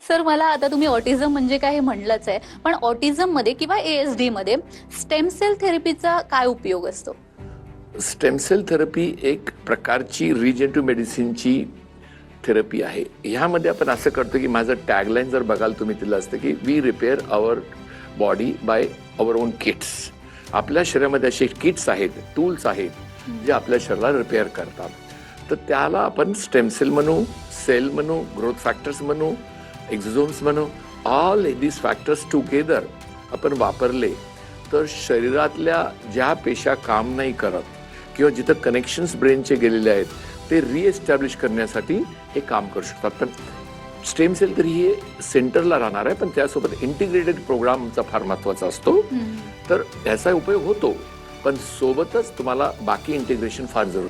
Sir मला आता तुम्ही ऑटिझम म्हणजे काय हे म्हणलंच आहे, पण ऑटिझम मध्ये किंवा ASD मध्ये स्टेम सेल थेरपीचा काय उपयोग असतो? स्टेम सेल थेरपी एक प्रकारची रिजेनरेटिव्ह मेडिसिनची थेरपी आहे. ह्यामध्ये आपण असं करतो की माझं टॅगलाईन जर बघाल तुम्ही तिला असतं की we repair our body by our own kits. आपल्या शरीरामध्ये असे किट्स आहेत, टूल्स आहेत जे आपल्या शरीराला रिपेअर करतात. तर त्याला आपण स्टेम सेल म्हणू, सेल म्हणू, ग्रोथ फॅक्टर्स म्हणू, एक्झोझोम्स म्हणू, ऑल दीज फॅक्टर्स टुगेदर आपण वापरले तर शरीरातल्या ज्या पेशा काम नाही करत किंवा जिथं कनेक्शन्स ब्रेनचे गेलेले आहेत ते रिएस्टॅब्लिश करण्यासाठी हे काम करू शकतात. पण स्टेम सेल तरी हे सेंटरला राहणार आहे, पण त्यासोबत इंटिग्रेटेड प्रोग्रामचा फार महत्वाचा असतो. तर याचा उपयोग होतो, पण सोबतच तुम्हाला बाकी इंटिग्रेशन फार जरूर